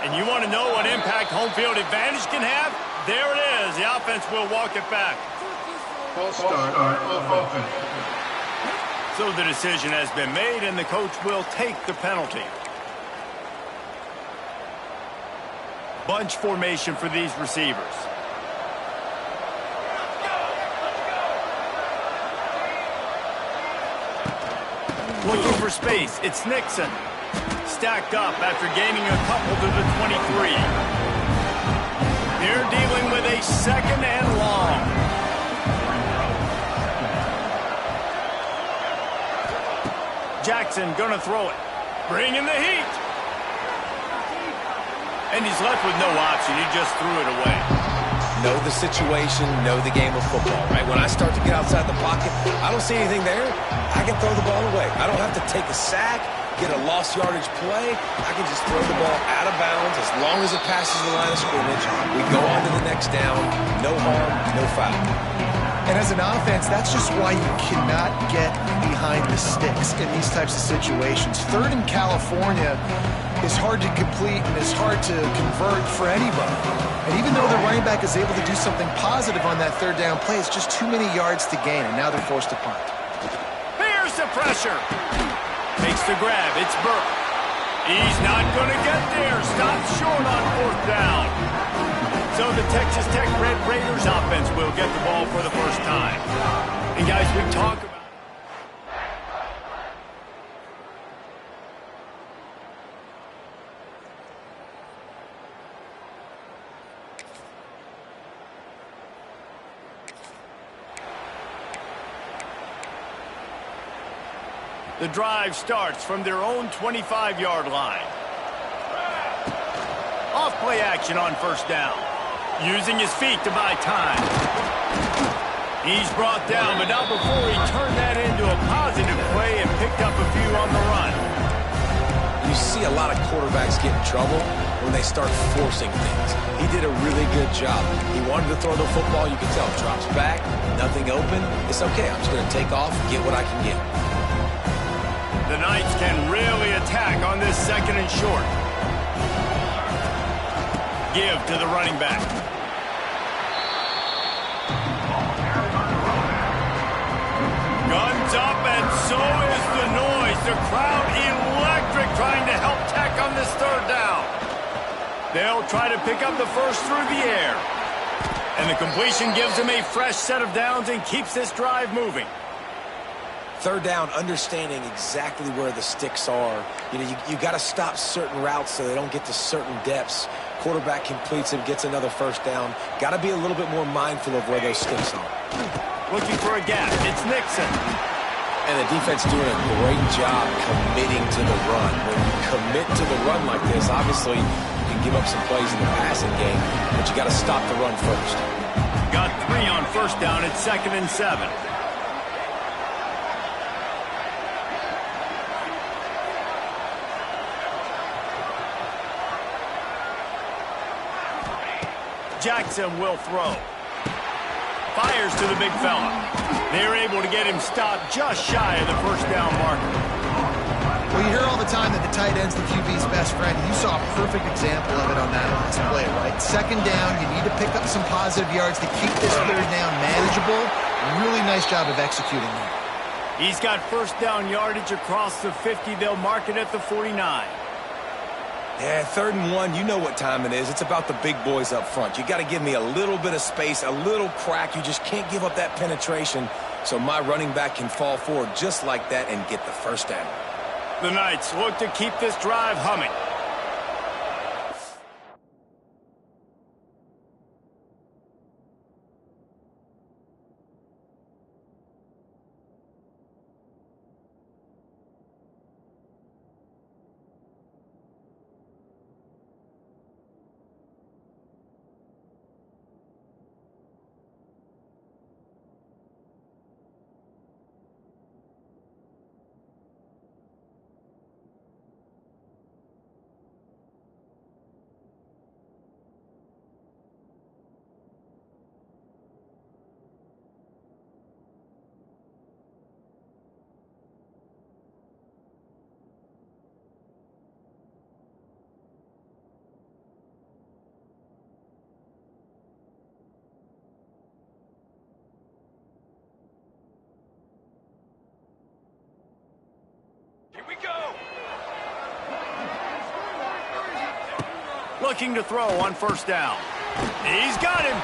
And you want to know what impact home field advantage can have? There it is. The offense will walk it back. False start on offense. So the decision has been made, and the coach will take the penalty. Bunch formation for these receivers. Looking for space. It's Nixon. Stacked up after gaining a couple to the 23. They're dealing with a second and long. Jackson gonna throw it. Bring in the heat. And he's left with no option. He just threw it away. Know the situation, know the game of football, right? When I start to get outside the pocket, I don't see anything there. I can throw the ball away. I don't have to take a sack, get a lost yardage play. I can just throw the ball out of bounds as long as it passes the line of scrimmage. We go on to the next down. No harm, no foul. And as an offense, that's just why you cannot get behind the sticks in these types of situations. Third in California is hard to complete and is hard to convert for anybody. And even though the running back is able to do something positive on that third down play, it's just too many yards to gain, and now they're forced to punt. Here's the pressure. Makes the grab. It's Burke. He's not going to get there. Stops short on fourth down. So the Texas Tech Red Raiders offense will get the ball for the first time. And guys, we talk about the drive starts from their own 25-yard line. Off play action on first down. Using his feet to buy time. He's brought down, but not before he turned that into a positive play and picked up a few on the run. You see a lot of quarterbacks get in trouble when they start forcing things. He did a really good job. He wanted to throw the football. You can tell. Drops back, nothing open. It's okay. I'm just going to take off and get what I can get. The Knights can really attack on this second and short. Give to the running back. Guns up, and so is the noise. The crowd electric, trying to help Tech on this third down. They'll try to pick up the first through the air. And the completion gives them a fresh set of downs and keeps this drive moving. Third down, understanding exactly where the sticks are. You know, you got to stop certain routes so they don't get to certain depths. Quarterback completes it, gets another first down. Got to be a little bit more mindful of where those sticks are. Looking for a gap. It's Nixon. And the defense doing a great job committing to the run. When you commit to the run like this, obviously you can give up some plays in the passing game, but you got to stop the run first. Got 3 on first down. It's 2nd and 7. Jackson will throw. Fires to the big fella. They're able to get him stopped just shy of the first down marker. Well, you hear all the time that the tight end's the QB's best friend. You saw a perfect example of it on that last play, right? Second down, you need to pick up some positive yards to keep this third down manageable. Really nice job of executing that. He's got first down yardage across the 50. They'll mark it at the 49. Yeah, 3rd and 1, you know what time it is. It's about the big boys up front. You got to give me a little bit of space, a little crack. You just can't give up that penetration so my running back can fall forward just like that and get the first down. The Knights look to keep this drive humming. looking to throw on first down. He's got him.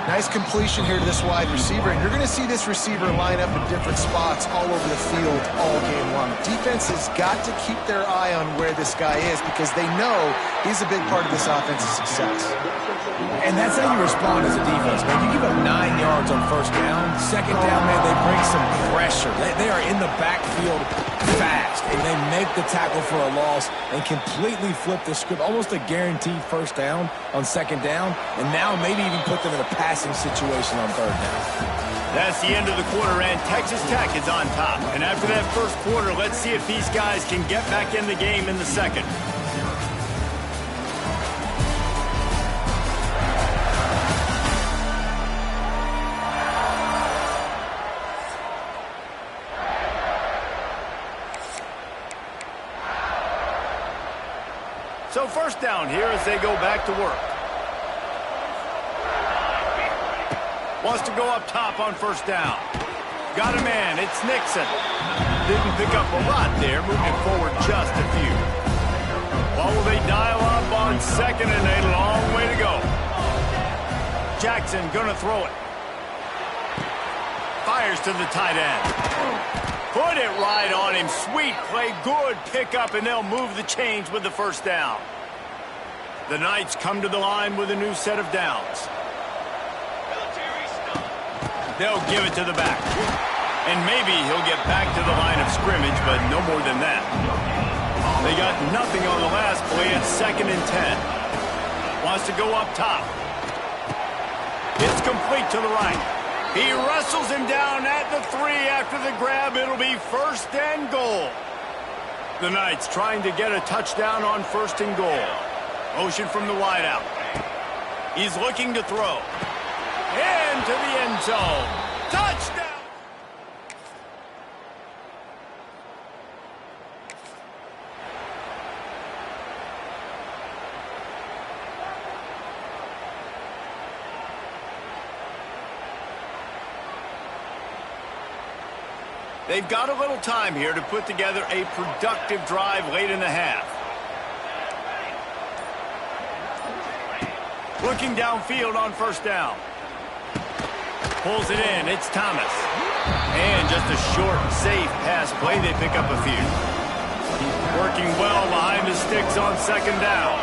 Nice completion here to this wide receiver, and you're going to see this receiver line up in different spots all over the field all game long. Defense has got to keep their eye on where this guy is because they know he's a big part of this offense's success. And that's how you respond as a defense, man. You give up 9 yards on first down. Second down, man, they bring some pressure. They are in the backfield fast, and they make the tackle for a loss and completely flip the script. Almost a guaranteed first down on second down, and now maybe even put them in a passing situation on third down. That's the end of the quarter, and Texas Tech is on top. And after that first quarter, let's see if these guys can get back in the game in the second. So first down here as they go back to work. Wants to go up top on first down. Got a man. It's Nixon. Didn't pick up a lot there. Moved it forward just a few. What will they dial up on second and a long way to go? Jackson going to throw it. Fires to the tight end. Put it right on him. Sweet play. Good pickup, and they'll move the chains with the first down. The Knights come to the line with a new set of downs. They'll give it to the back. And maybe he'll get back to the line of scrimmage, but no more than that. They got nothing on the last play. It's 2nd and 10. Wants to go up top. It's complete to the right. He wrestles him down at the 3 after the grab. It'll be 1st and goal. The Knights trying to get a touchdown on 1st and goal. Motion from the wideout. He's looking to throw. Into the end zone. Touchdown! They've got a little time here to put together a productive drive late in the half. Looking downfield on first down. Pulls it in. It's Thomas. And just a short, safe pass play. They pick up a few. Working well behind the sticks on 2nd down.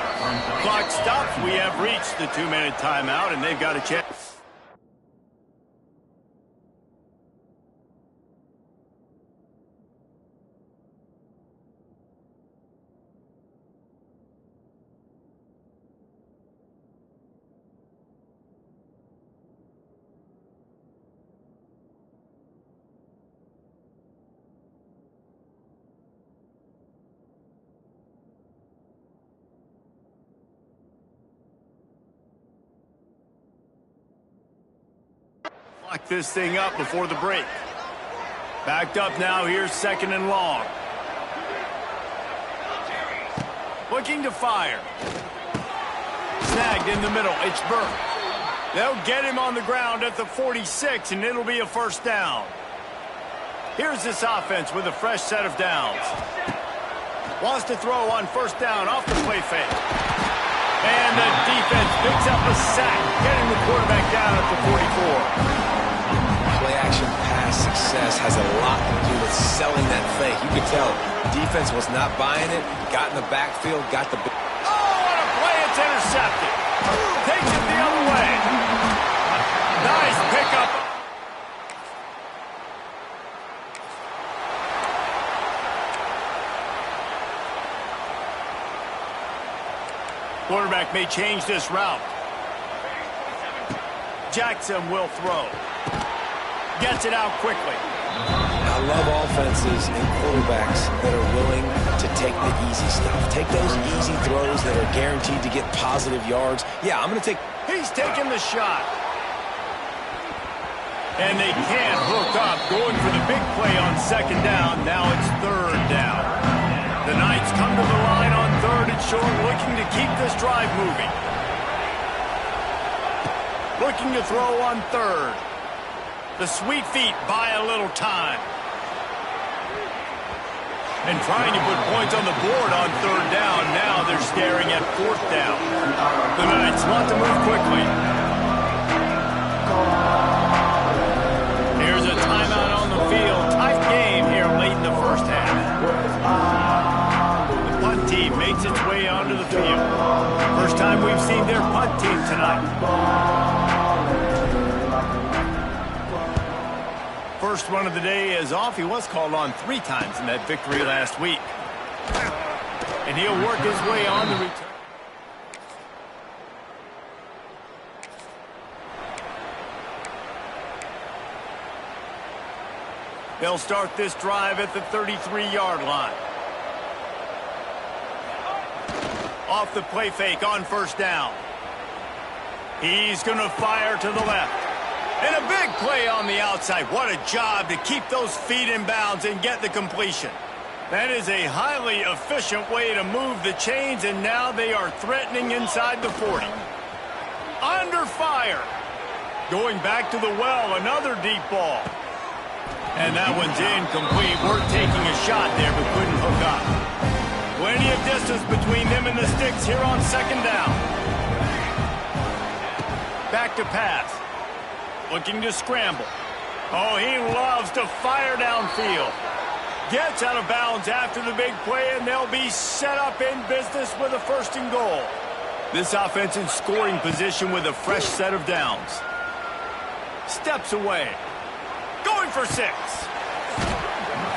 Clock stops. We have reached the 2-minute timeout, and they've got a chance. Lock this thing up before the break. Backed up now. Here's 2nd and long. Looking to fire. Snagged in the middle. It's Burke. They'll get him on the ground at the 46, and it'll be a 1st down. Here's this offense with a fresh set of downs. Wants to throw on 1st down off the play fake. And the defense picks up a sack, getting the quarterback down at the 44. Play-action pass success has a lot to do with selling that fake. You could tell defense was not buying it, got in the backfield, got the... Oh, what a play. It's intercepted. Takes it the other way. Nice pickup. Quarterback may change this route. Jackson will throw. Gets it out quickly. I love offenses and quarterbacks that are willing to take the easy stuff. Take those easy throws that are guaranteed to get positive yards. Yeah, I'm going to take... He's taking the shot. And they can't hook up. Going for the big play on 2nd down. Now it's 3rd down. The Knights come to the line on 3rd and short, looking to keep this drive moving. Looking to throw on 3rd. The sweet feet buy a little time. And trying to put points on the board on third down. Now they're staring at fourth down. The Knights want to move quickly. Here's a timeout on the field. Tight game here late in the first half. The punt team makes its way onto the field. First time we've seen their punt team tonight. First one of the day is off. He was called on 3 times in that victory last week. And he'll work his way on the return. They'll start this drive at the 33-yard line. Off the play fake on first down. He's going to fire to the left. And a big play on the outside. What a job to keep those feet in bounds and get the completion. That is a highly efficient way to move the chains, and now they are threatening inside the 40. Under fire. Going back to the well, another deep ball. And that one's incomplete. We're taking a shot there, but couldn't hook up. Plenty of distance between them and the sticks here on second down. Back to pass. Looking to scramble. Oh, he loves to fire downfield. Gets out of bounds after the big play, and they'll be set up in business with a 1st and goal. This offense in scoring position with a fresh set of downs. Steps away. Going for 6.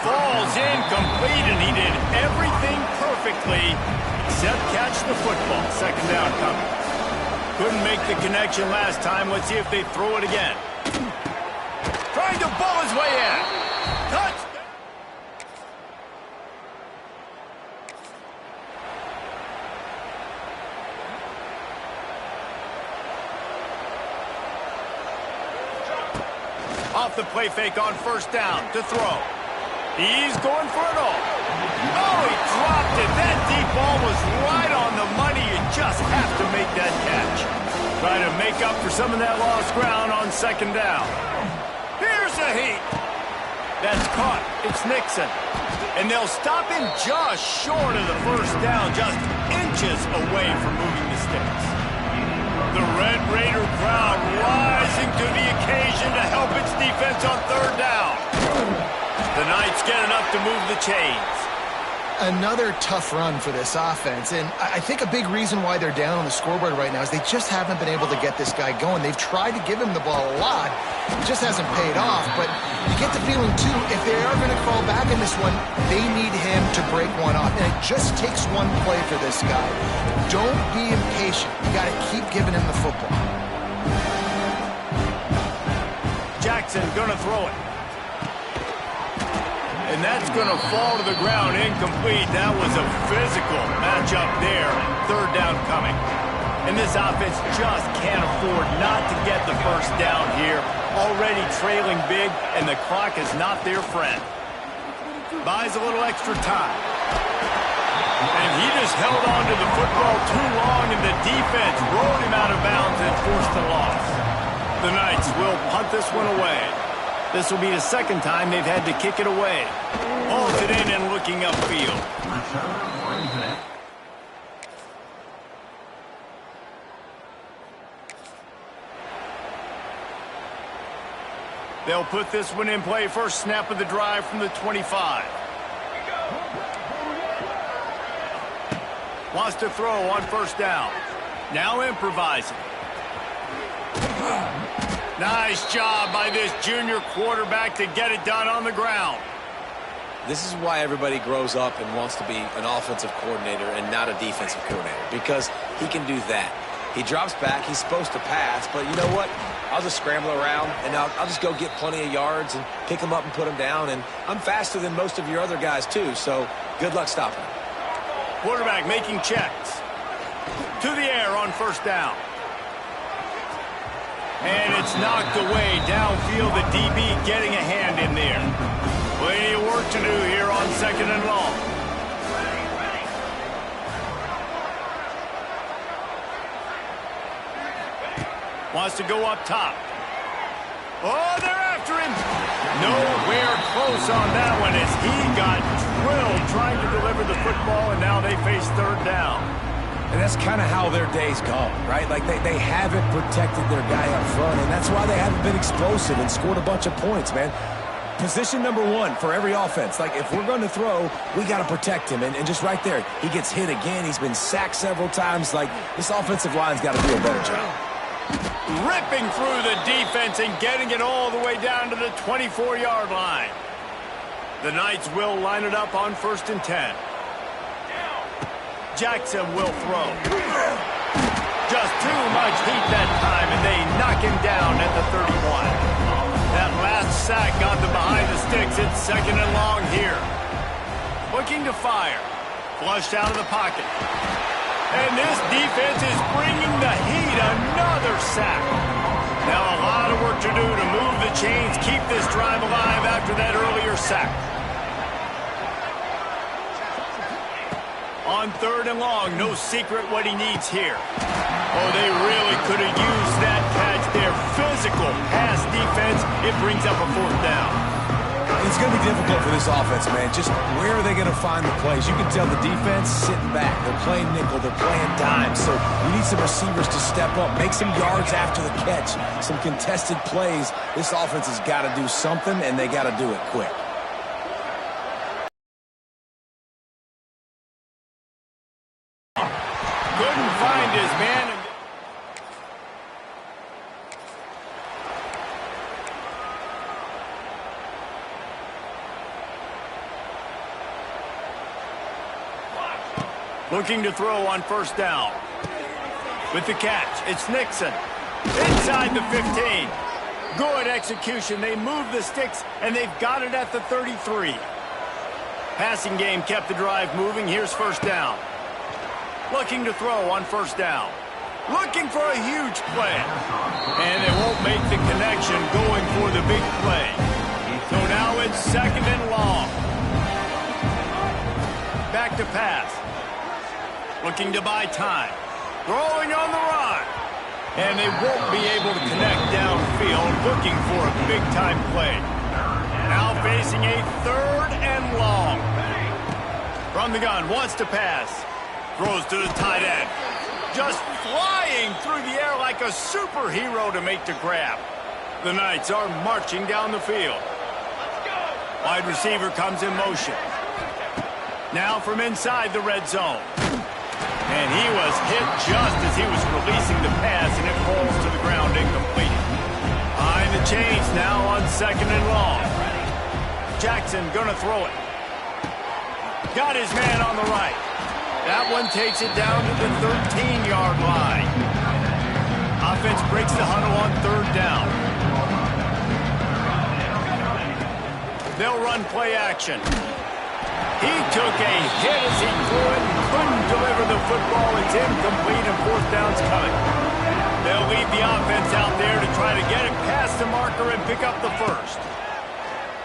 Falls incomplete, and he did everything perfectly except catch the football. Second down coming. Couldn't make the connection last time. Let's see if they throw it again. Trying to ball his way in. Touchdown. Off the play fake on first down to throw. He's going for it all. Oh, he dropped it. That deep ball was right on the money. You just have to make that catch. Trying to make up for some of that lost ground on second down. Here's a heat. That's caught. It's Nixon. And they'll stop him just short of the first down, just inches away from moving the sticks. The Red Raider crowd rising to the occasion to help its defense on third down. The Knights get enough to move the chains. Another tough run for this offense, and I think a big reason why they're down on the scoreboard right now is they just haven't been able to get this guy going. They've tried to give him the ball a lot. It just hasn't paid off, but you get the feeling, too, if they are going to crawl back in this one, they need him to break one off, and it just takes one play for this guy. Don't be impatient. You got to keep giving him the football. Jackson going to throw it. And that's going to fall to the ground incomplete. That was a physical matchup there. Third down coming. And this offense just can't afford not to get the first down here. Already trailing big, and the clock is not their friend. Buys a little extra time. And he just held on to the football too long, and the defense rolled him out of bounds and forced a loss. The Knights will punt this one away. This will be the second time they've had to kick it away. Holds it in and looking upfield. They'll put this one in play. First snap of the drive from the 25. Wants to throw on first down. Now improvising. Nice job by this junior quarterback to get it done on the ground. This is why everybody grows up and wants to be an offensive coordinator and not a defensive coordinator, because he can do that. He drops back. He's supposed to pass, but you know what? I'll just scramble around, and I'll just go get plenty of yards and pick them up and put them down, and I'm faster than most of your other guys, too, so good luck stopping him. Quarterback making checks. To the air on first down. And it's knocked away downfield. The DB getting a hand in there. Plenty of work to do here on second and long. Wants to go up top. Oh, they're after him. Nowhere close on that one as he got drilled trying to deliver the football, and now they face third down. And that's kind of how their day's gone, right? Like they haven't protected their guy up front, and that's why they haven't been explosive and scored a bunch of points, man. Position number one for every offense. Like, if we're going to throw, we got to protect him. And just right there, he gets hit again. He's been sacked several times. Like, this offensive line's got to do a better job. Ripping through the defense and getting it all the way down to the 24-yard line. The Knights will line it up on 1st and 10. Jackson will throw. Just too much heat that time, and they knock him down at the 31. That last sack got them behind the sticks. It's 2nd and long here. Looking to fire. Flushed out of the pocket. And this defense is bringing the heat. Another sack. Now a lot of work to do to move the chains, keep this drive alive after that earlier sack. On 3rd and long, no secret what he needs here. Oh, they really could have used that catch there. Physical pass defense. It brings up a 4th down. It's going to be difficult for this offense, man. Just where are they going to find the plays? You can tell the defense sitting back. They're playing nickel. They're playing dime. So you need some receivers to step up, make some yards after the catch, some contested plays. This offense has got to do something, and they got to do it quick. Couldn't find his man. Looking to throw on 1st down. With the catch, it's Nixon. Inside the 15. Good execution. They move the sticks, and they've got it at the 33. Passing game kept the drive moving. Here's 1st down. Looking to throw on 1st down. Looking for a huge play. And they won't make the connection going for the big play. So now it's 2nd and long. Back to pass. Looking to buy time. Throwing on the run. And they won't be able to connect downfield, looking for a big-time play. Now facing a 3rd and long. From the gun, wants to pass. Throws to the tight end. Just flying through the air like a superhero to make the grab. The Knights are marching down the field. Wide receiver comes in motion. Now from inside the red zone. And he was hit just as he was releasing the pass, and it falls to the ground incomplete. Behind the chains now on 2nd and long. Jackson gonna throw it. Got his man on the right. That one takes it down to the 13-yard line. Offense breaks the huddle on 3rd down. They'll run play action. He took a hit as he threw it and couldn't deliver the football. It's incomplete and 4th down's coming. They'll leave the offense out there to try to get it past the marker and pick up the 1st.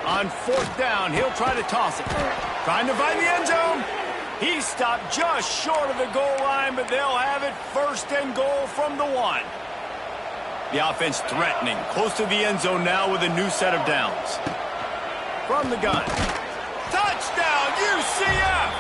On 4th down, he'll try to toss it. Trying to find the end zone. He stopped just short of the goal line, but they'll have it 1st and goal from the 1. The offense threatening, close to the end zone now with a new set of downs. From the gun. Touchdown, UCF!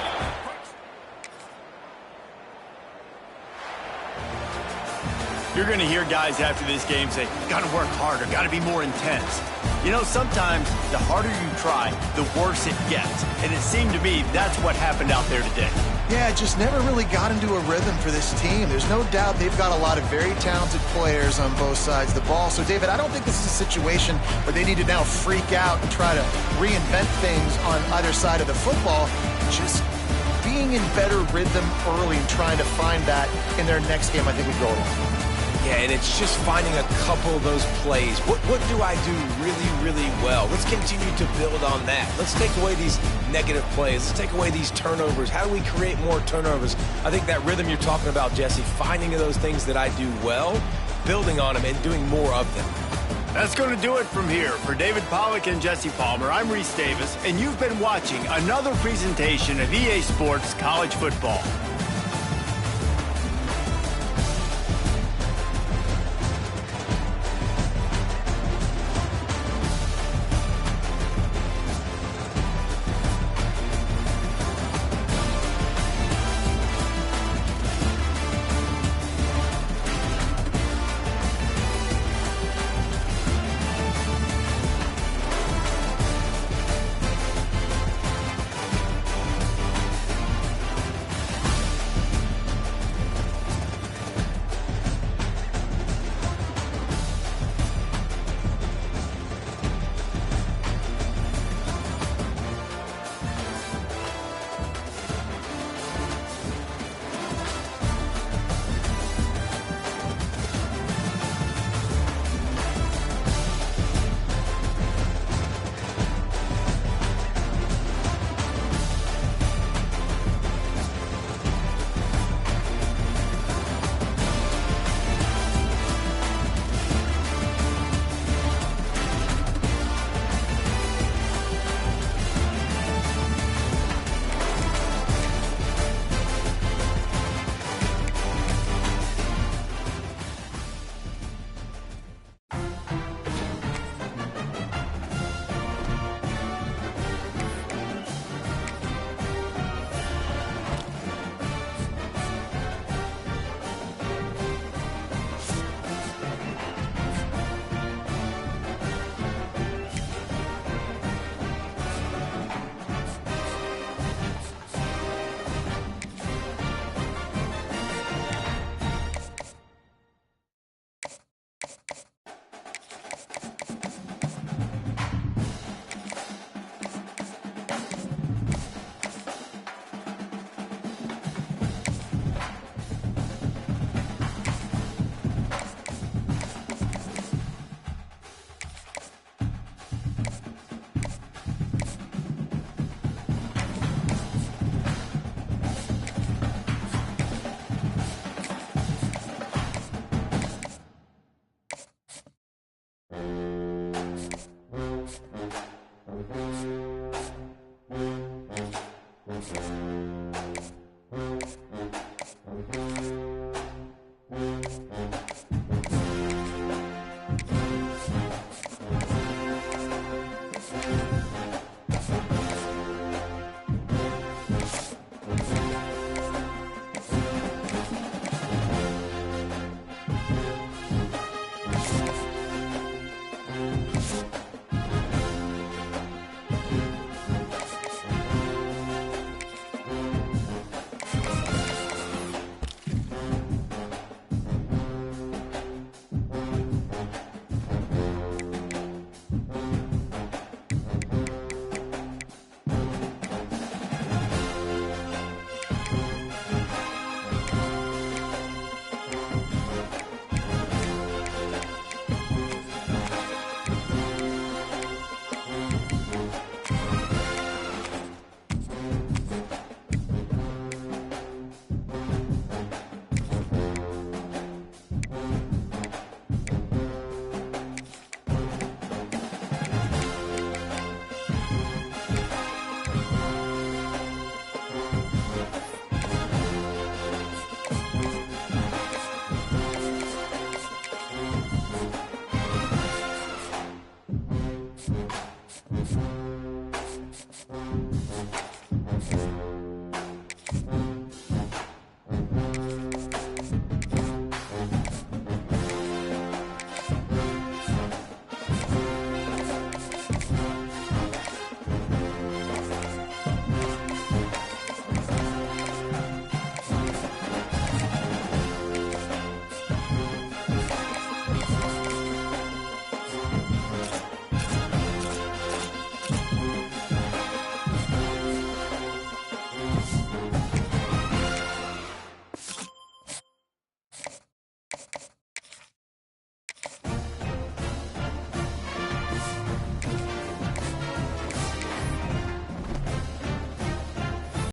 You're going to hear guys after this game say, got to work harder, got to be more intense. You know, sometimes the harder you try, the worse it gets. And it seemed to me that's what happened out there today. Yeah, it just never really got into a rhythm for this team. There's no doubt they've got a lot of very talented players on both sides of the ball. So, David, I don't think this is a situation where they need to now freak out and try to reinvent things on either side of the football. Just being in better rhythm early and trying to find that in their next game, I think would go a long way. Yeah, and it's just finding a couple of those plays. What do I do really, really well? Let's continue to build on that. Let's take away these negative plays. Let's take away these turnovers. How do we create more turnovers? I think that rhythm you're talking about, Jesse, finding those things that I do well, building on them, and doing more of them. That's going to do it from here. For David Pollack and Jesse Palmer, I'm Reese Davis, and you've been watching another presentation of EA Sports College Football.